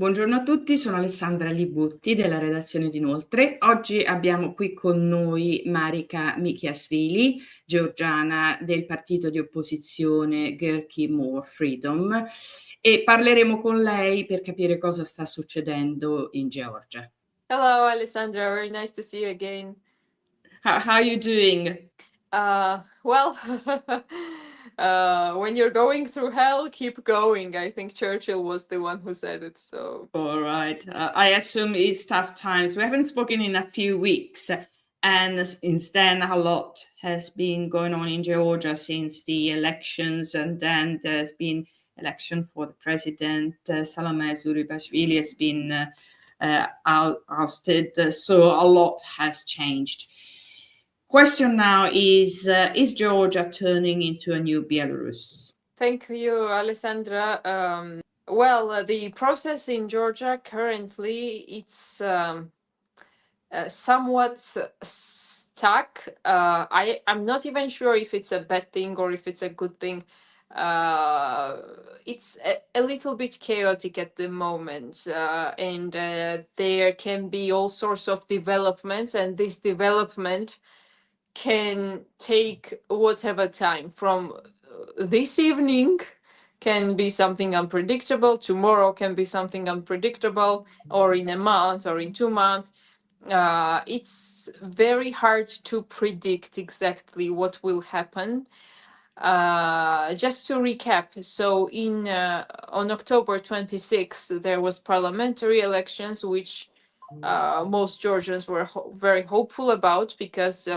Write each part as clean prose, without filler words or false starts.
Buongiorno a tutti, sono Alessandra Libutti della redazione di Inoltre. Oggi abbiamo qui con noi Marika Mikiashvili, georgiana del partito di opposizione Gherki More Freedom, e parleremo con lei per capire cosa sta succedendo in Georgia. Hello, Alessandra. Very nice to see you again. How are you doing? Well, when you're going through hell, keep going. I think Churchill was the one who said it. So, All right. I assume it's tough times. We haven't spoken in a few weeks, and since then, a lot has been going on in Georgia since the elections, and then there's been election for the president. Salome Zuribashvili has been ousted, so a lot has changed. Question now is Georgia turning into a new Belarus? thank you, Alessandra. Well, the process in Georgia currently it's somewhat stuck. I'm not even sure if it's a bad thing or if it's a good thing. It's a little bit chaotic at the moment, and there can be all sorts of developments, and this development can take whatever time from this evening can be something unpredictable, tomorrow can be something unpredictable, or in a month or in 2 months. It's very hard to predict exactly what will happen. Just to recap, so on October 26th, there was parliamentary elections, which most Georgians were very hopeful about because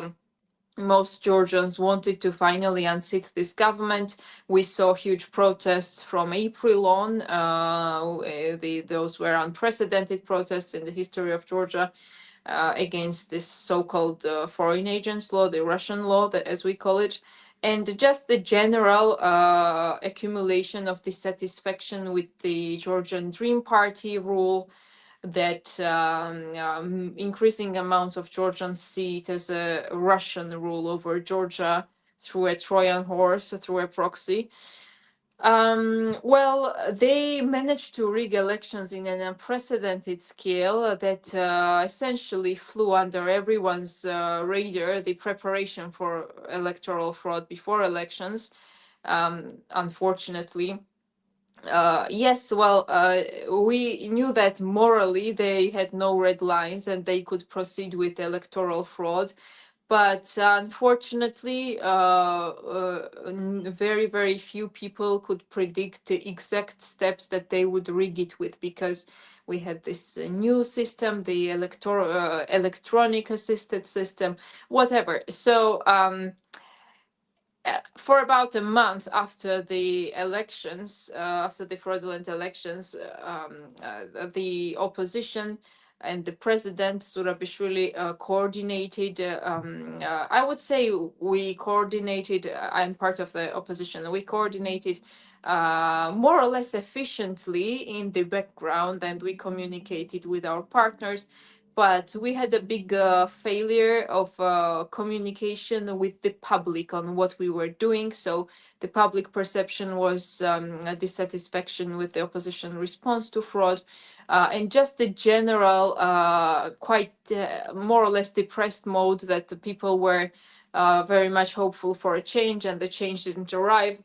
most Georgians wanted to finally unseat this government. We saw huge protests from April on. Those were unprecedented protests in the history of Georgia against this so-called foreign agents law, the Russian law, as we call it, and just the general accumulation of dissatisfaction with the Georgian Dream Party rule, that increasing amount of Georgians see it as a Russian rule over Georgia through a Trojan horse, through a proxy. Well, they managed to rig elections in an unprecedented scale that essentially flew under everyone's radar, the preparation for electoral fraud before elections, unfortunately. Yes, well, we knew that morally they had no red lines and they could proceed with electoral fraud. But unfortunately, very, very few people could predict the exact steps that they would rig it with, because we had this new system, the electronic assisted system, whatever. So for about a month after the elections, after the fraudulent elections, the opposition and the president Zurabishvili coordinated. I would say we coordinated. I'm part of the opposition. We coordinated more or less efficiently in the background, and we communicated with our partners. But we had a big failure of communication with the public on what we were doing. So the public perception was a dissatisfaction with the opposition response to fraud, and just the general, quite more or less depressed mode that the people were very much hopeful for a change, and the change didn't arrive.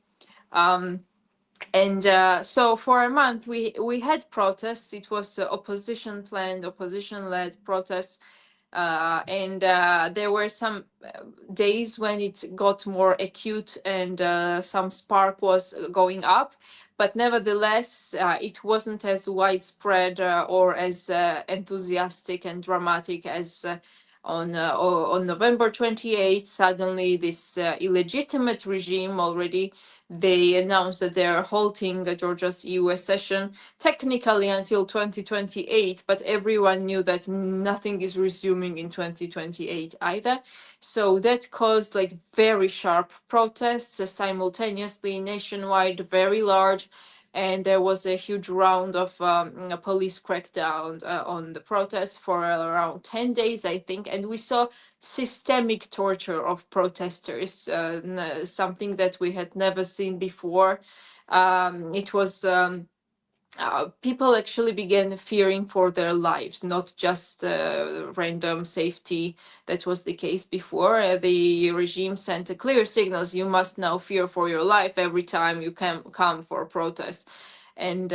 And so for a month we had protests. It was opposition planned, opposition led protests, and there were some days when it got more acute, and some spark was going up, but nevertheless it wasn't as widespread or as enthusiastic and dramatic as on November 28th. Suddenly this illegitimate regime already, they announced that they're halting Georgia's EU accession technically until 2028, but everyone knew that nothing is resuming in 2028 either. So that caused like very sharp protests simultaneously nationwide, very large, and there was a huge round of a police crackdown on the protests for around 10 days, I think, and we saw systemic torture of protesters, something that we had never seen before. It was people actually began fearing for their lives, not just random safety. That was the case before. The regime sent a clear signals: you must now fear for your life every time you come for protests. And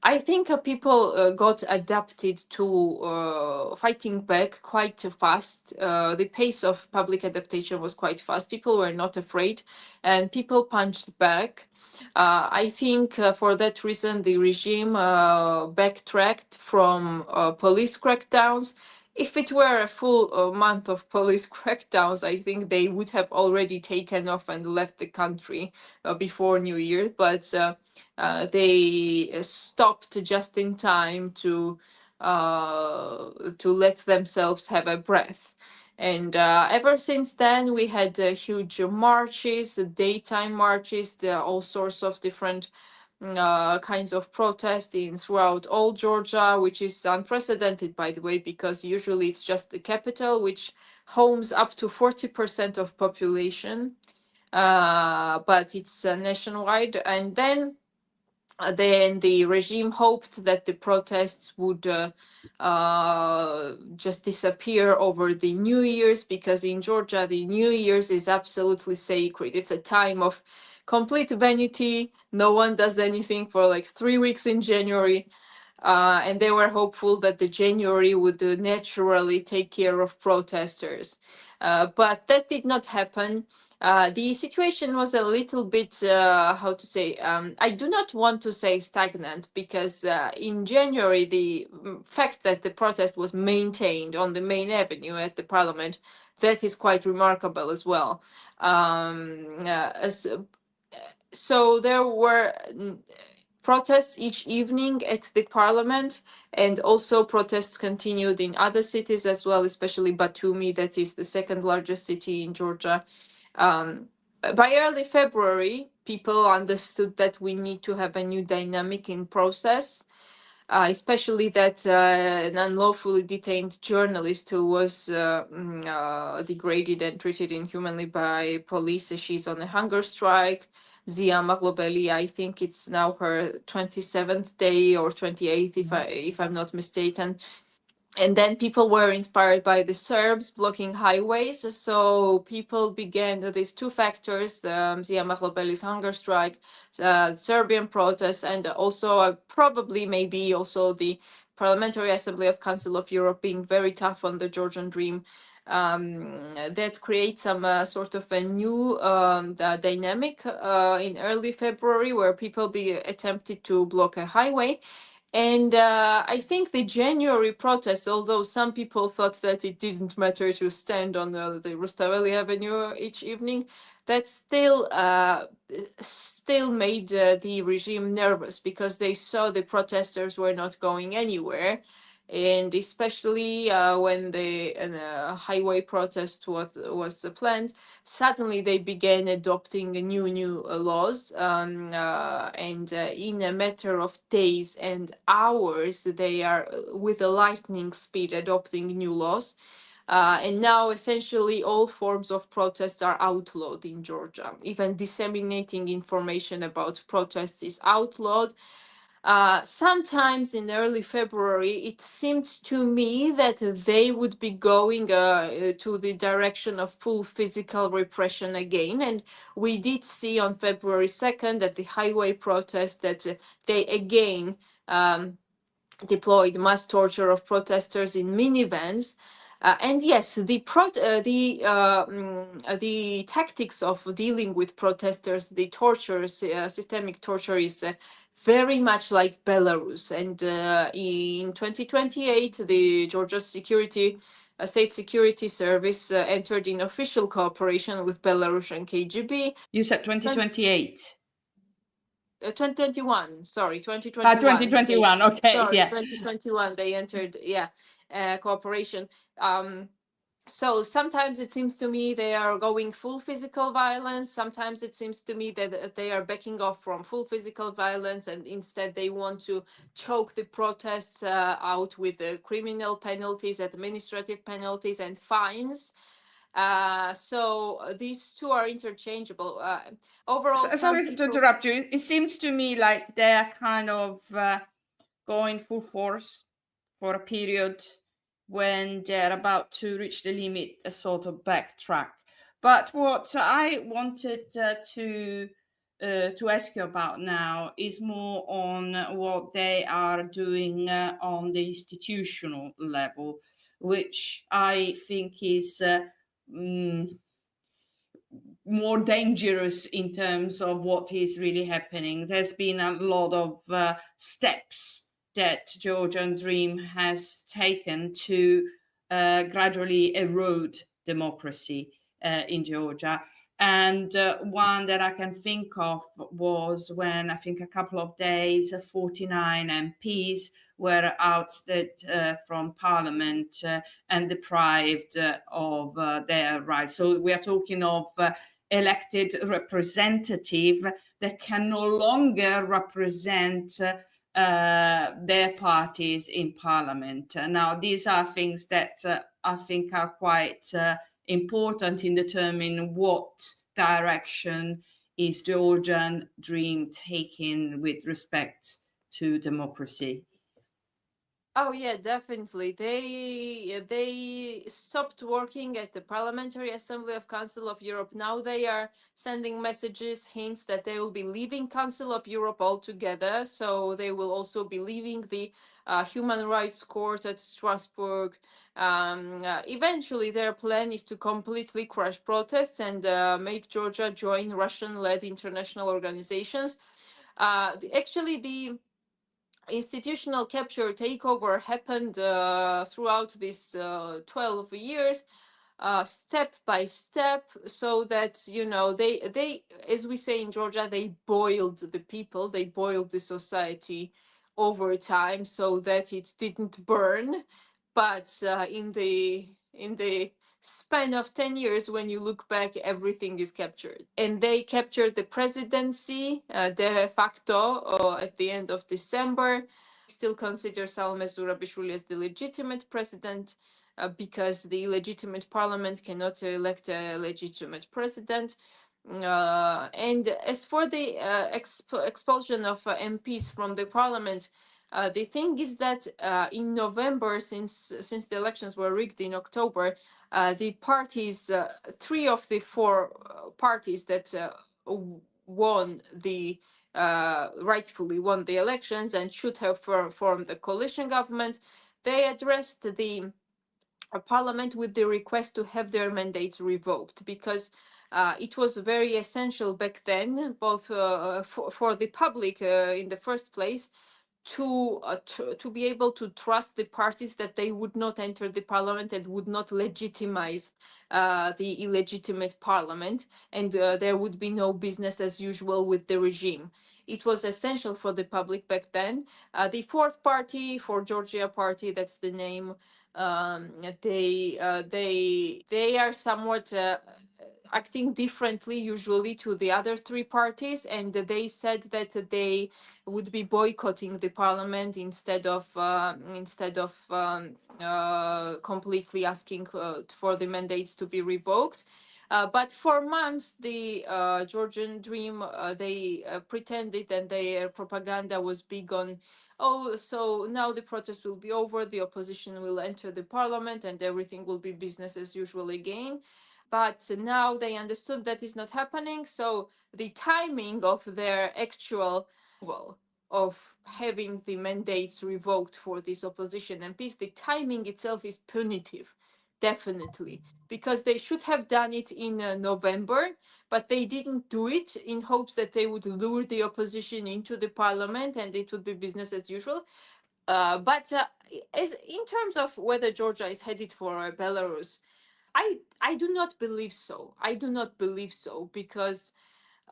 I think people got adapted to fighting back quite fast. The pace of public adaptation was quite fast. People were not afraid, and people punched back. I think for that reason, the regime backtracked from police crackdowns. If it were a full month of police crackdowns, I think they would have already taken off and left the country before New Year. But they stopped just in time to let themselves have a breath. And ever since then, we had huge marches, daytime marches, all sorts of different kinds of protesting throughout all Georgia, which is unprecedented, by the way, because usually it's just the capital, which homes up to 40% of population, but it's nationwide. And then the regime hoped that the protests would just disappear over the New Year's, because in Georgia, the New Year's is absolutely sacred. It's a time of complete vanity. No one does anything for like 3 weeks in January. And they were hopeful that the January would naturally take care of protesters. But that did not happen. The situation was a little bit, how to say, I do not want to say stagnant, because in January, the fact that the protest was maintained on the main avenue at the parliament, that is quite remarkable as well. So there were protests each evening at the parliament, and also protests continued in other cities as well, especially Batumi, that is the second largest city in Georgia. By early February, people understood that we need to have a new dynamic in process, especially that an unlawfully detained journalist who was degraded and treated inhumanly by police. She's on a hunger strike. Zia Maglobeli, I think it's now her 27th day or 28th, if I'm not mistaken. And then people were inspired by the Serbs blocking highways. So people began these two factors, Zia Maglobeli's hunger strike, Serbian protests, and also probably maybe also the Parliamentary Assembly of Council of Europe being very tough on the Georgian dream. That creates some sort of a new dynamic in early February, where people attempted to block a highway. And I think the January protests, although some people thought that it didn't matter to stand on the Rustaveli Avenue each evening, that still made the regime nervous, because they saw the protesters were not going anywhere. And especially when the highway protest was planned, suddenly they began adopting new laws, and in a matter of days and hours, they are with a lightning speed adopting new laws. And now essentially all forms of protests are outlawed in Georgia. Even disseminating information about protests is outlawed. Sometimes in early February, it seemed to me that they would be going to the direction of full physical repression again. And we did see on February 2nd at the highway protest that they again deployed mass torture of protesters in minivans. And yes, the tactics of dealing with protesters, the torture, systemic torture, is very much like Belarus. And in 2028, the Georgia State Security Service entered in official cooperation with Belarusian KGB. You said 2028. 2021, sorry, 2021. 2021, okay, Sorry, yeah. 2021, they entered, cooperation. So sometimes it seems to me they are going full physical violence. Sometimes it seems to me that they are backing off from full physical violence, and instead they want to choke the protests out with criminal penalties, administrative penalties, and fines. So these two are interchangeable. Overall, Sorry to interrupt you. It seems to me like they're kind of going full force for a period when they're about to reach the limit, a sort of backtrack. But what I wanted to ask you about now is more on what they are doing on the institutional level, which I think is more dangerous in terms of what is really happening. There's been a lot of steps that Georgian Dream has taken to gradually erode democracy in Georgia. And one that I can think of was when I think a couple of days, 49 MPs were ousted from parliament and deprived of their rights. So we are talking of elected representative that can no longer represent their parties in parliament. Now, these are things that I think are quite important in determining what direction is the Georgian Dream taking with respect to democracy. Oh yeah, definitely. They stopped working at the Parliamentary Assembly of Council of Europe. Now they are sending messages, hints that they will be leaving Council of Europe altogether. So they will also be leaving the Human Rights Court at Strasbourg. Eventually, their plan is to completely crush protests and make Georgia join Russian-led international organizations. Actually, the institutional capture takeover happened throughout these 12 years, step by step, so that they as we say in Georgia, they boiled the people, they boiled the society over time so that it didn't burn. But in the span of 10 years, when you look back, everything is captured. And they captured the presidency de facto at the end of December. Still consider Salome Zurabishvili as the legitimate president because the illegitimate parliament cannot elect a legitimate president. And as for the expulsion of MPs from the parliament, the thing is that in November, since the elections were rigged in October, the parties, three of the four parties that won the rightfully won the elections and should have formed the coalition government, they addressed the parliament with the request to have their mandates revoked, because it was very essential back then, both for the public in the first place, to be able to trust the parties that they would not enter the parliament and would not legitimize the illegitimate parliament, and there would be no business as usual with the regime. It was essential for the public back then. The fourth party, for Georgia Party, that's the name. They are somewhat acting differently usually to the other three parties, and they said that they would be boycotting the parliament instead of completely asking for the mandates to be revoked. But for months, the Georgian Dream, they pretended, and their propaganda was big on, oh, so now the protest will be over, the opposition will enter the parliament, and everything will be business as usual again. But now they understood that is not happening. So the timing of their actual of having the mandates revoked for these opposition MPs, the timing itself is punitive, definitely, because they should have done it in November, but they didn't do it in hopes that they would lure the opposition into the parliament and it would be business as usual. But as in terms of whether Georgia is headed for Belarus, I do not believe so. I do not believe so, because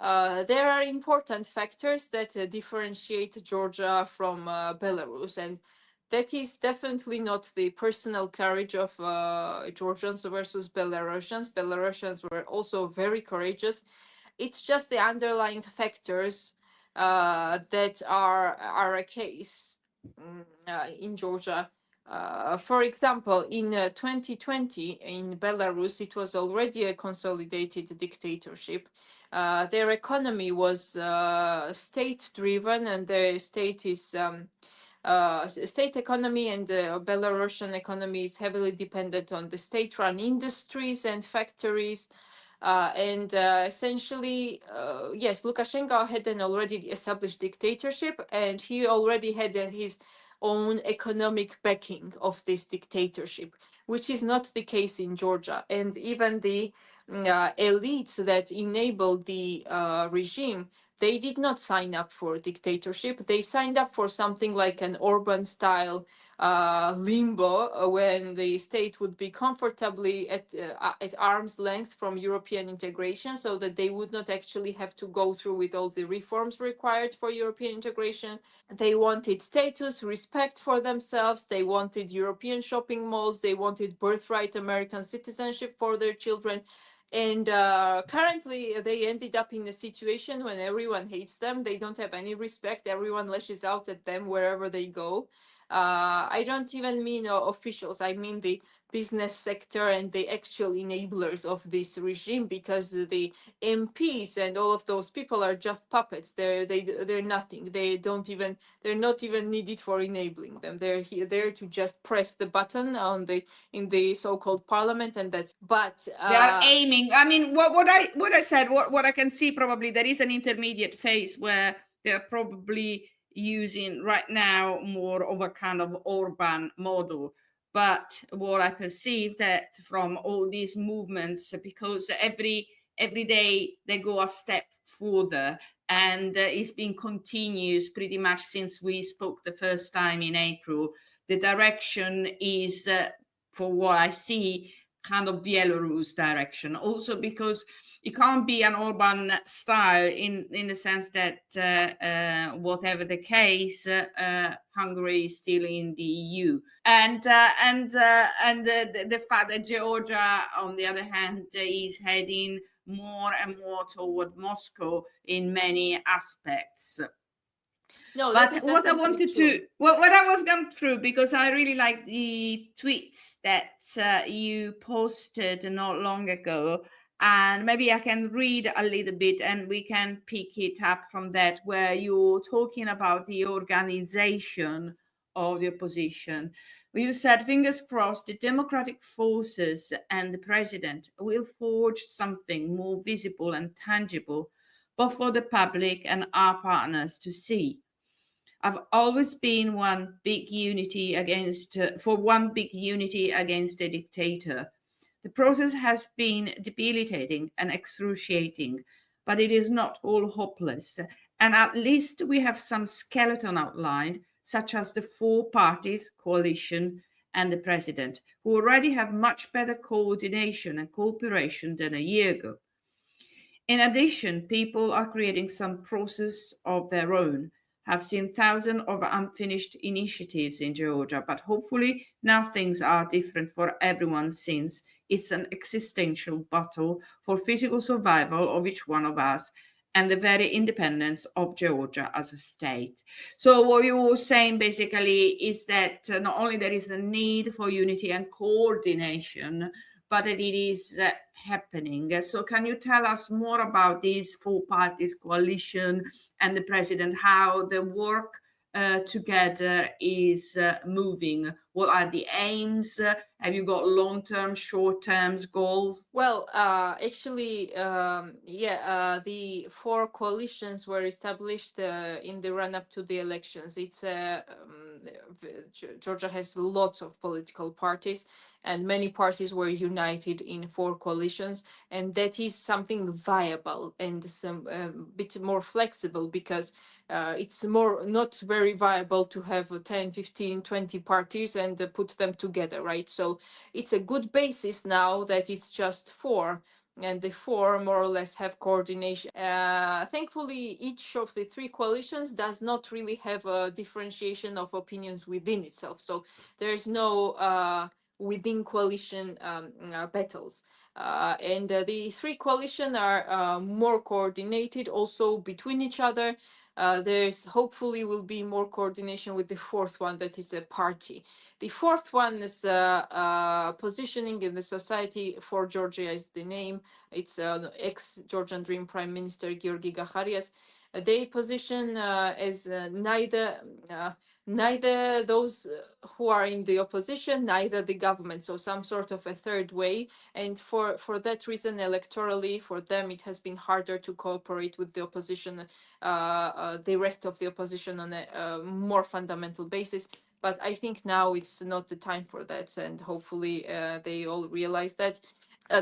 there are important factors that differentiate Georgia from Belarus, and that is definitely not the personal courage of Georgians versus Belarusians. Belarusians were also very courageous. It's just the underlying factors that are a case in Georgia. For example, in 2020 in Belarus, it was already a consolidated dictatorship. Their economy was state-driven, and the state is state economy, and the Belarusian economy is heavily dependent on the state-run industries and factories. And essentially, yes, Lukashenko had an already established dictatorship, and he already had his own economic backing of this dictatorship, which is not the case in Georgia. And even the elites that enabled the regime, they did not sign up for dictatorship. They signed up for something like an Orban style limbo, when the state would be comfortably at arm's length from European integration, so that they would not actually have to go through with all the reforms required for European integration. They wanted status, respect for themselves. They wanted European shopping malls. They wanted birthright American citizenship for their children. And currently, they ended up in a situation when everyone hates them. They don't have any respect. Everyone lashes out at them wherever they go. I don't even mean officials. I mean the business sector and the actual enablers of this regime, because the MPs and all of those people are just puppets. They're nothing. They're not even needed for enabling them. They're there to just press the button in the so-called parliament, and that's. But they are aiming. I mean, what I said, what I can see, probably there is an intermediate phase where they're probably using right now more of a kind of Orban model. But what I perceive that from all these movements, because every day they go a step further, and it's been continuous pretty much since we spoke the first time in April. The direction is, for what I see, kind of Belarus direction. Also because it can't be an Orban style in the sense that whatever the case, Hungary is still in the EU, and the fact that Georgia, on the other hand, is heading more and more toward Moscow in many aspects. No, but what I wanted to, what I was going through, because I really like the tweets that you posted not long ago, and maybe I can read a little bit and we can pick it up from that, where you're talking about the organization of the opposition. You said, fingers crossed, the democratic forces and the president will forge something more visible and tangible, both for the public and our partners to see. I've always been for one big unity against a dictator. The process has been debilitating and excruciating, but it is not all hopeless. And at least we have some skeleton outlined, such as the four parties, coalition, and the president, who already have much better coordination and cooperation than a year ago. In addition, people are creating some process of their own. I've seen thousands of unfinished initiatives in Georgia, but hopefully now things are different for everyone, since it's an existential battle for physical survival of each one of us and the very independence of Georgia as a state. So what you were saying basically is that not only there is a need for unity and coordination, but that it is happening. So can you tell us more about these four parties coalition and the president, how the work together is moving? What are the aims? Have you got long-term, short-term goals? Well, actually, the four coalitions were established in the run-up to the elections. Georgia has lots of political parties, and many parties were united in four coalitions, and that is something viable and some bit more flexible, because it's more not very viable to have 10, 15, 20 parties and put them together, right? So it's a good basis now that it's just four, and the four more or less have coordination. Thankfully, each of the three coalitions does not really have a differentiation of opinions within itself. So there is no within coalition battles. And the three coalitions are more coordinated also between each other. There's hopefully will be more coordination with the fourth one, that is a party. The fourth one is positioning in the society for Georgia is the name. It's ex-Georgian Dream Prime Minister Georgi Gaharias. They position as neither those who are in the opposition, neither the government, so some sort of a third way. And for that reason, electorally, for them, it has been harder to cooperate with the opposition, the rest of the opposition on a more fundamental basis. But I think now it's not the time for that, and hopefully they all realize that.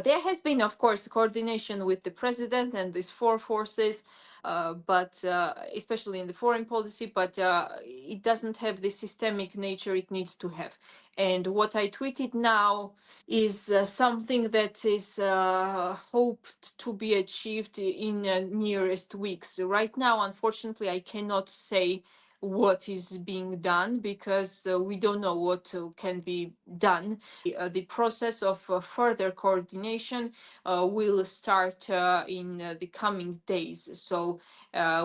There has been, of course, coordination with the president and these four forces, but especially in the foreign policy, but it doesn't have the systemic nature it needs to have. And what I tweeted now is something that is hoped to be achieved in nearest weeks. Right now, unfortunately, I cannot say what is being done because we don't know what can be done. The process of further coordination will start in the coming days. So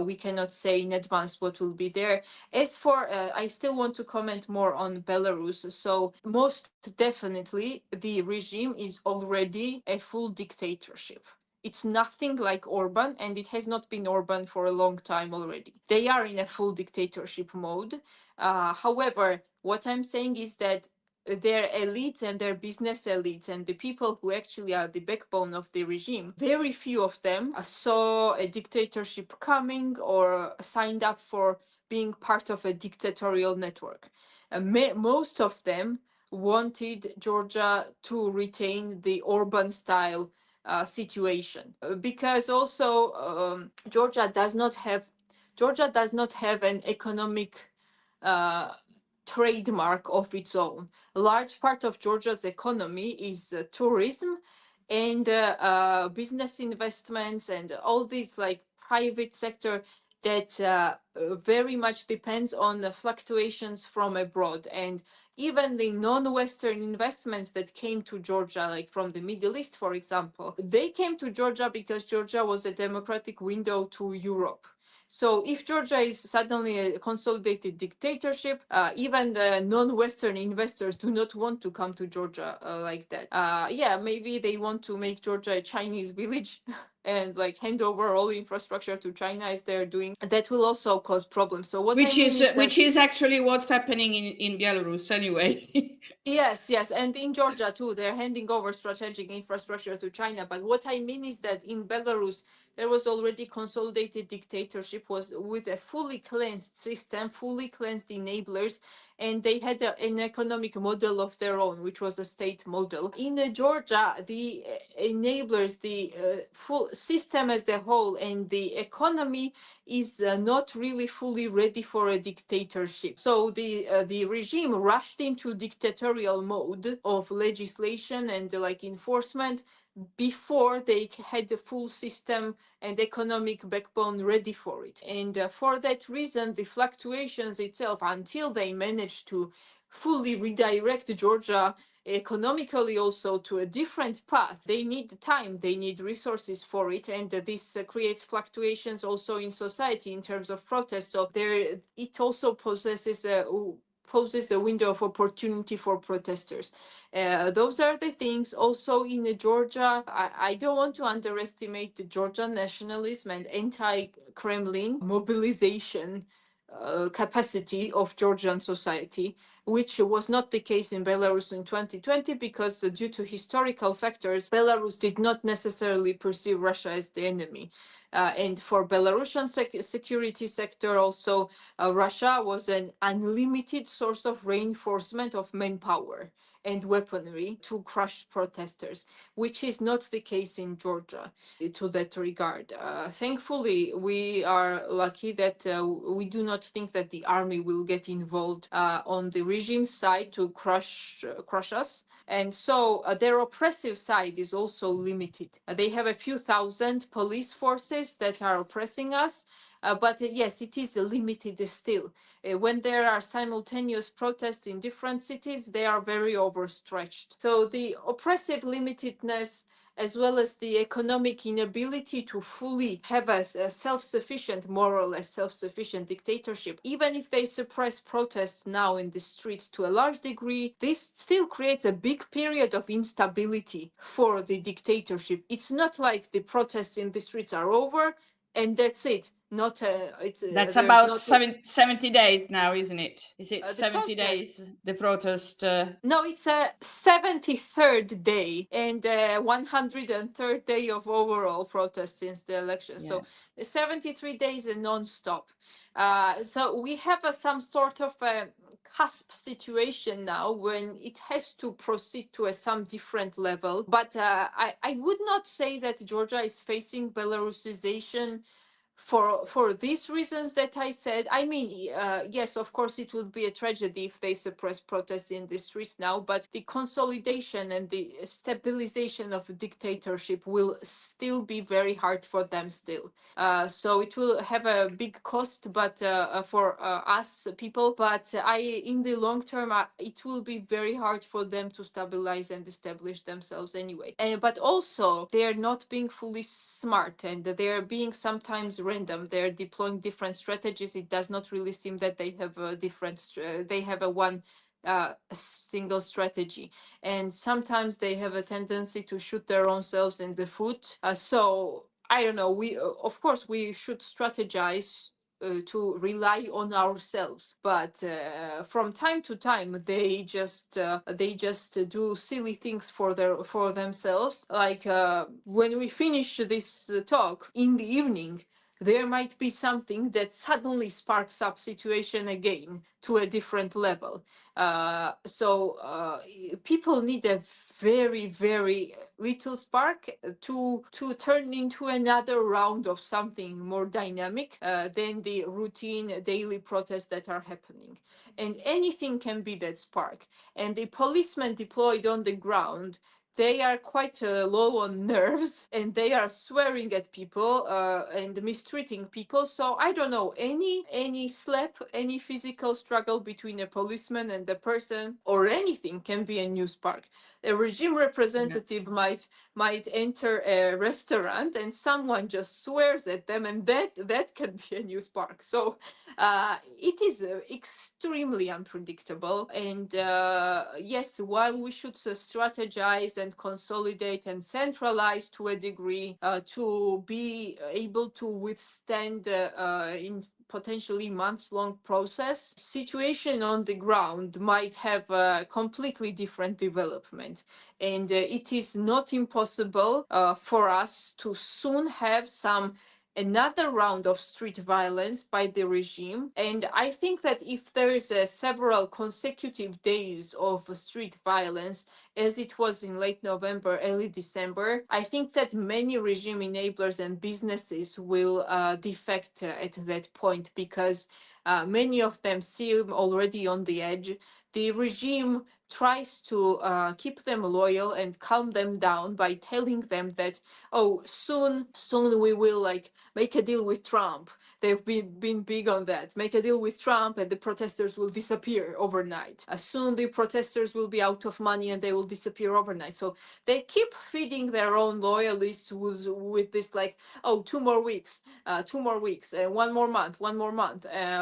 we cannot say in advance what will be there. As for, I still want to comment more on Belarus. So most definitely the regime is already a full dictatorship. It's nothing like Orban, and it has not been Orban for a long time already. They are in a full dictatorship mode. However, what I'm saying is that their elites and their business elites and the people who actually are the backbone of the regime, very few of them saw a dictatorship coming or signed up for being part of a dictatorial network. Most of them wanted Georgia to retain the Orban style situation, because also Georgia does not have an economic trademark of its own. A large part of Georgia's economy is tourism and business investments and all these like private sector that very much depends on the fluctuations from abroad. And even the non-Western investments that came to Georgia, like from the Middle East, for example, they came to Georgia because Georgia was a democratic window to Europe. So if Georgia is suddenly a consolidated dictatorship, even the non-Western investors do not want to come to Georgia like that. Yeah, maybe they want to make Georgia a Chinese village and like hand over all infrastructure to China as they're doing. That will also cause problems. So what Which I mean is which is actually what's happening in Belarus anyway. Yes, and in Georgia too, they're handing over strategic infrastructure to China. But what I mean is that in Belarus, there was already consolidated dictatorship was with a fully cleansed system, fully cleansed enablers, and they had an economic model of their own, which was a state model. In Georgia, the enablers, the full system as a whole, and the economy is not really fully ready for a dictatorship. So the regime rushed into dictatorial mode of legislation and like enforcement before they had the full system and economic backbone ready for it. And for that reason, the fluctuations itself, until they managed to fully redirect Georgia economically also to a different path, they need time, they need resources for it, and this creates fluctuations also in society in terms of protest. So there, it also poses a window of opportunity for protesters. Those are the things. Also in Georgia, I don't want to underestimate the Georgian nationalism and anti-Kremlin mobilization capacity of Georgian society, which was not the case in Belarus in 2020, because due to historical factors, Belarus did not necessarily perceive Russia as the enemy. And for Belarusian security sector also, Russia was an unlimited source of reinforcement of manpower and weaponry to crush protesters, which is not the case in Georgia to that regard. Thankfully, we are lucky that we do not think that the army will get involved on the regime side to crush us. And so their oppressive side is also limited. They have a few thousand police forces that are oppressing us. But yes, it is limited still. When there are simultaneous protests in different cities, they are very overstretched. So the oppressive limitedness as well as the economic inability to fully have a self-sufficient, more or less self-sufficient dictatorship. Even if they suppress protests now in the streets to a large degree, this still creates a big period of instability for the dictatorship. It's not like the protests in the streets are over and that's it. Not That's there's about not 70 days now, isn't it? Is it the 70 protest. days, the protest? No, it's a 73rd day and 103rd day of overall protest since the election. Yeah. So 73 days and non-stop. So we have some sort of a cusp situation now when it has to proceed to some different level. But I would not say that Georgia is facing Belarusization for these reasons that I said. I mean, yes, of course, it would be a tragedy if they suppress protests in the streets now, but the consolidation and the stabilization of a dictatorship will still be very hard for them still. So it will have a big cost, but for us people, but in the long term, it will be very hard for them to stabilize and establish themselves anyway. But also, they are not being fully smart, and they are being sometimes random. They're deploying different strategies. It does not really seem that they have a they have a one single strategy, and sometimes they have a tendency to shoot their own selves in the foot. So I don't know. We of course we should strategize to rely on ourselves, but from time to time they just do silly things for themselves. Like when we finish this talk in the evening, there might be something that suddenly sparks up situation again to a different level. So people need a very, very little spark to turn into another round of something more dynamic than the routine daily protests that are happening. And anything can be that spark. And the policemen deployed on the ground, they are quite low on nerves, and they are swearing at people and mistreating people. So I don't know, any slap, any physical struggle between a policeman and a person or anything can be a new spark. A regime representative might enter a restaurant and someone just swears at them, and that can be a new spark. So it is extremely unpredictable. And yes, while we should strategize and consolidate and centralize to a degree to be able to withstand in potentially months-long process, situation on the ground might have a completely different development. And it is not impossible for us to soon have another round of street violence by the regime. And I think that if there is several consecutive days of street violence, as it was in late November, early December, I think that many regime enablers and businesses will defect at that point, because many of them seem already on the edge. The regime tries to keep them loyal and calm them down by telling them that, oh, soon we will like make a deal with Trump. They've been big on that. Make a deal with Trump and the protesters will disappear overnight. Soon the protesters will be out of money and they will disappear overnight. So they keep feeding their own loyalists with this like, oh, 2 more weeks, 1 more month,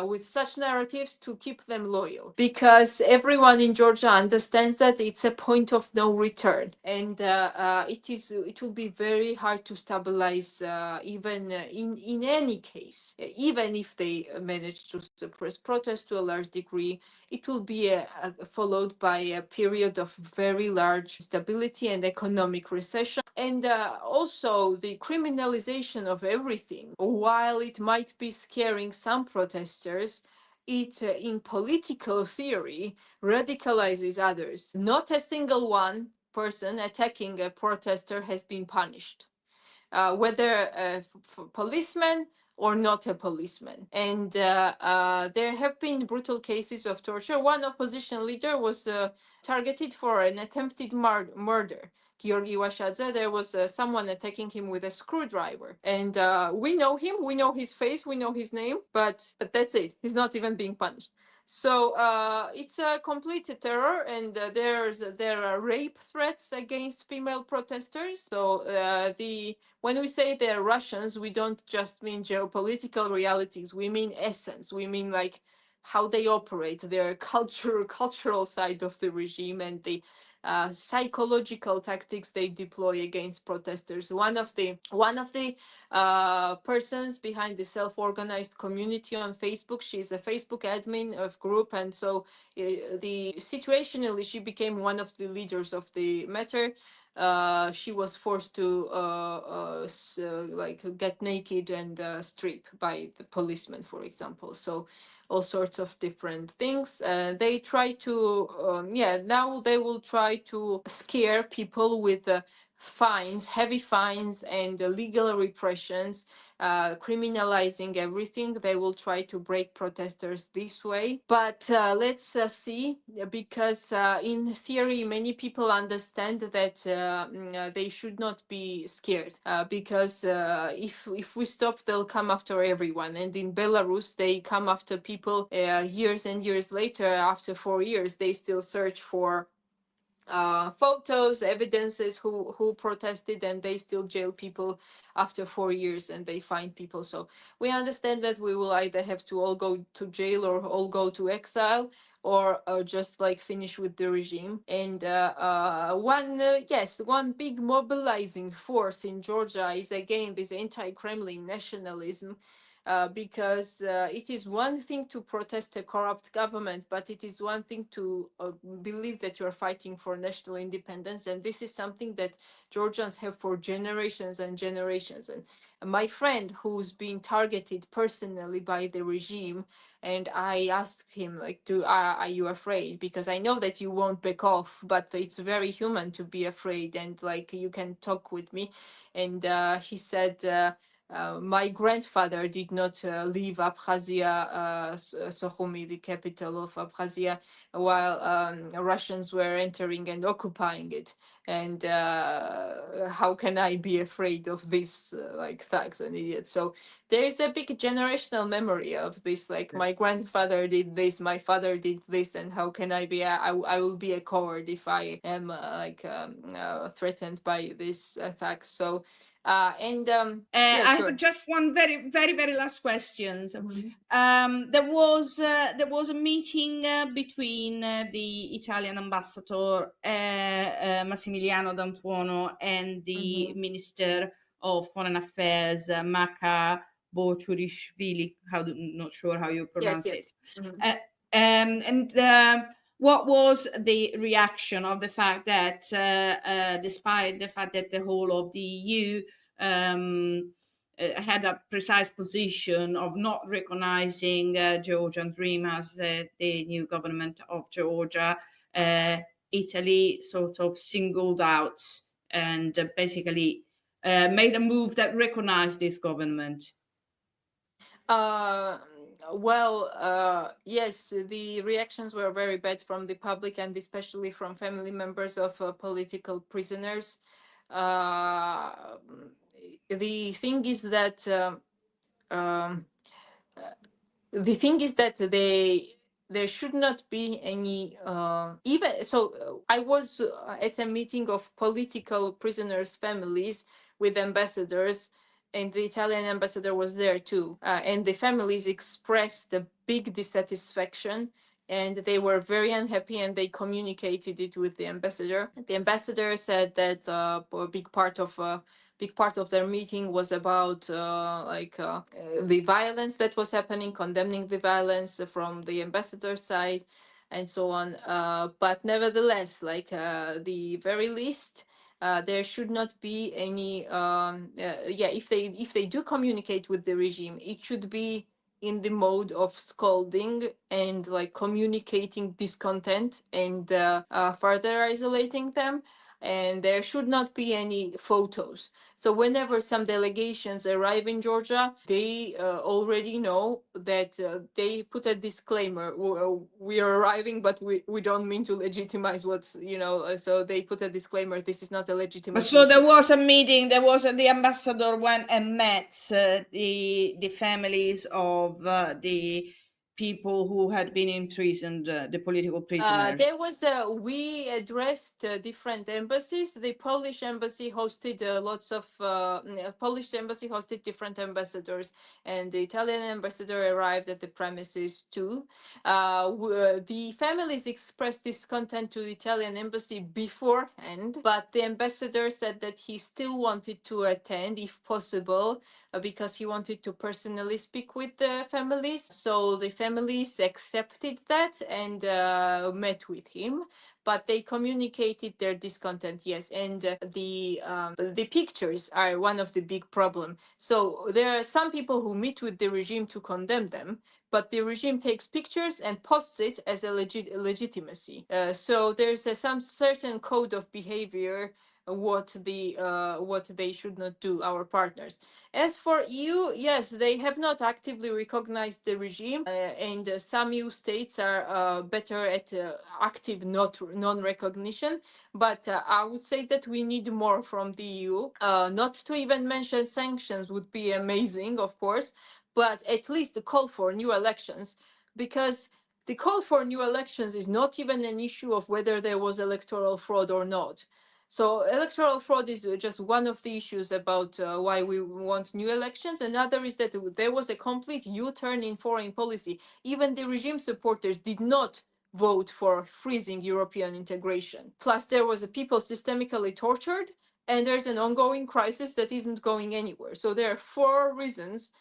with such narratives to keep them loyal. Because everyone in Georgia understands that it's a point of no return. And it will be very hard to stabilize even in any case. Even if they manage to suppress protests to a large degree, it will be followed by a period of very large instability and economic recession. And also the criminalization of everything. While it might be scaring some protesters, it, in political theory, radicalizes others. Not a single one person attacking a protester has been punished, whether a policeman or not a policeman. And there have been brutal cases of torture. One opposition leader was targeted for an attempted murder. Georgi Washadze, there was someone attacking him with a screwdriver. And we know him, we know his face, we know his name, but that's it. He's not even being punished. So it's a complete terror, and there are rape threats against female protesters. So when we say they're Russians, we don't just mean geopolitical realities. We mean essence. We mean like how they operate, their cultural side of the regime, and the psychological tactics they deploy against protesters. One of the persons behind the self-organized community on Facebook. She's a Facebook admin of group, and so the situationally she became one of the leaders of the matter. She was forced to like get naked and strip by the policeman, for example. So all sorts of different things. They try to, now they will try to scare people with fines, heavy fines, and legal repressions, criminalizing everything. They will try to break protesters this way. But let's see, because in theory, many people understand that they should not be scared, because if we stop, they'll come after everyone. And in Belarus, they come after people years and years later. After 4 years, they still search for photos, evidences who protested, and they still jail people after 4 years, and they find people. So we understand that we will either have to all go to jail or all go to exile, or just like finish with the regime. And one big mobilizing force in Georgia is again this anti-Kremlin nationalism. Because it is one thing to protest a corrupt government, but it is one thing to believe that you're fighting for national independence. And this is something that Georgians have for generations and generations. And my friend, who's been targeted personally by the regime, and I asked him, like, are you afraid? Because I know that you won't back off, but it's very human to be afraid, and like you can talk with me. And he said, my grandfather did not leave Abkhazia, Sukhumi, the capital of Abkhazia, while Russians were entering and occupying it. And how can I be afraid of these like thugs and idiots? So there is a big generational memory of this. Like, my grandfather did this, my father did this, and how can I be? I will be a coward if I am threatened by this attack. So. I Sure. have just one very last question. There was a meeting between the Italian ambassador Massimiliano D'Antuono and the Minister of Foreign Affairs Marika Mikiashvili. Not sure how you pronounce it. What was the reaction of the fact that, despite the fact that the whole of the EU had a precise position of not recognizing Georgian Dream as the new government of Georgia, Italy sort of singled out and basically made a move that recognized this government? Yes, the reactions were very bad from the public, and especially from family members of political prisoners. The thing is that there should not be any even so. I was at a meeting of political prisoners' families with ambassadors, and the Italian ambassador was there too. And the families expressed a big dissatisfaction, and they were very unhappy, and they communicated it with the ambassador. The ambassador said that a big part of their meeting was about the violence that was happening, condemning the violence from the ambassador side, and so on. But nevertheless, the very least, there should not be any. If they do communicate with the regime, it should be in the mode of scolding and like communicating discontent and further isolating them. And there should not be any photos. So whenever some delegations arrive in Georgia, they already know that they put a disclaimer. We are arriving, but we don't mean to legitimize what's, so they put a disclaimer. This is not a legitimate. So there was a meeting, the ambassador went and met the families of the people who had been imprisoned, the political prisoners? There was we addressed different embassies. The Polish embassy hosted Polish embassy hosted different ambassadors, and the Italian ambassador arrived at the premises too. The families expressed discontent to the Italian embassy beforehand, but the ambassador said that he still wanted to attend if possible, because he wanted to personally speak with the families. So the families accepted that and met with him, but they communicated their discontent. Yes, and the pictures are one of the big problem. So there are some people who meet with the regime to condemn them, but the regime takes pictures and posts it as a legitimacy. So there's some certain code of behavior what they should not do, our partners. As for EU, yes, they have not actively recognized the regime, and some EU states are better at active non-recognition. But I would say that we need more from the EU. Not to even mention sanctions would be amazing, of course, but at least the call for new elections, because the call for new elections is not even an issue of whether there was electoral fraud or not. So electoral fraud is just one of the issues about why we want new elections. Another is that there was a complete U-turn in foreign policy. Even the regime supporters did not vote for freezing European integration. Plus, there was a people systemically tortured, and there's an ongoing crisis that isn't going anywhere. So there are 4 reasons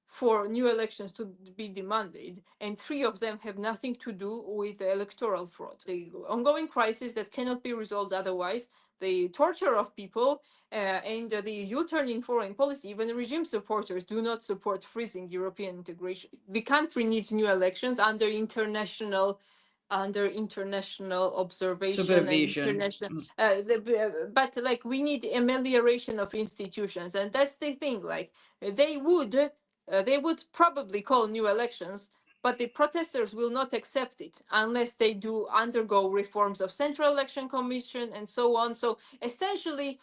for new elections to be demanded, and 3 of them have nothing to do with electoral fraud. The ongoing crisis that cannot be resolved otherwise, the torture of people, and the U-turn in foreign policy. Even regime supporters do not support freezing European integration. The country needs new elections under international observation Supervision. and international but like we need amelioration of institutions, and that's the thing. Like they would probably call new elections, but the protesters will not accept it unless they do undergo reforms of Central Election Commission and so on. So essentially,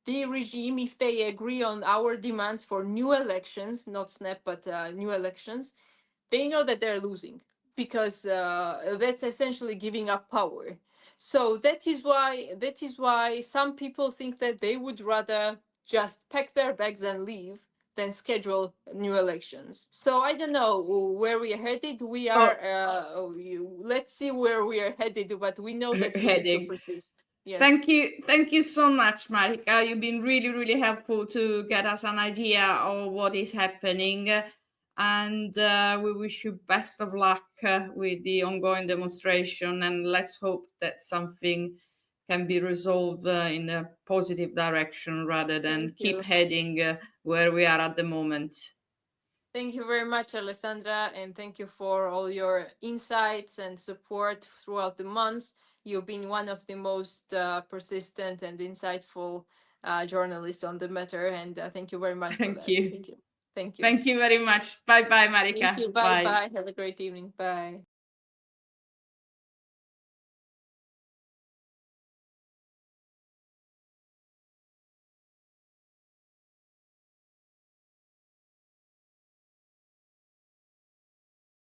the regime, if they agree on our demands for new elections, not snap, but new elections, they know that they're losing, because that's essentially giving up power. So that is why some people think that they would rather just pack their bags and leave than schedule new elections. So I don't know where we are headed. We are let's see where we are headed, but we know that we need to Heading. persist. Yes. Thank you so much, Marika. You've been really, really helpful to get us an idea of what is happening. And we wish you best of luck with the ongoing demonstration. And let's hope that something can be resolved in a positive direction rather than keep heading where we are at the moment. Thank you very much, Alessandra, and thank you for all your insights and support throughout the months. You've been one of the most persistent and insightful journalists on the matter, and thank you very much for that. You. Thank you. Thank you. Thank you very much. Bye-bye, Marika. Thank you. Bye-bye. Have a great evening. Bye.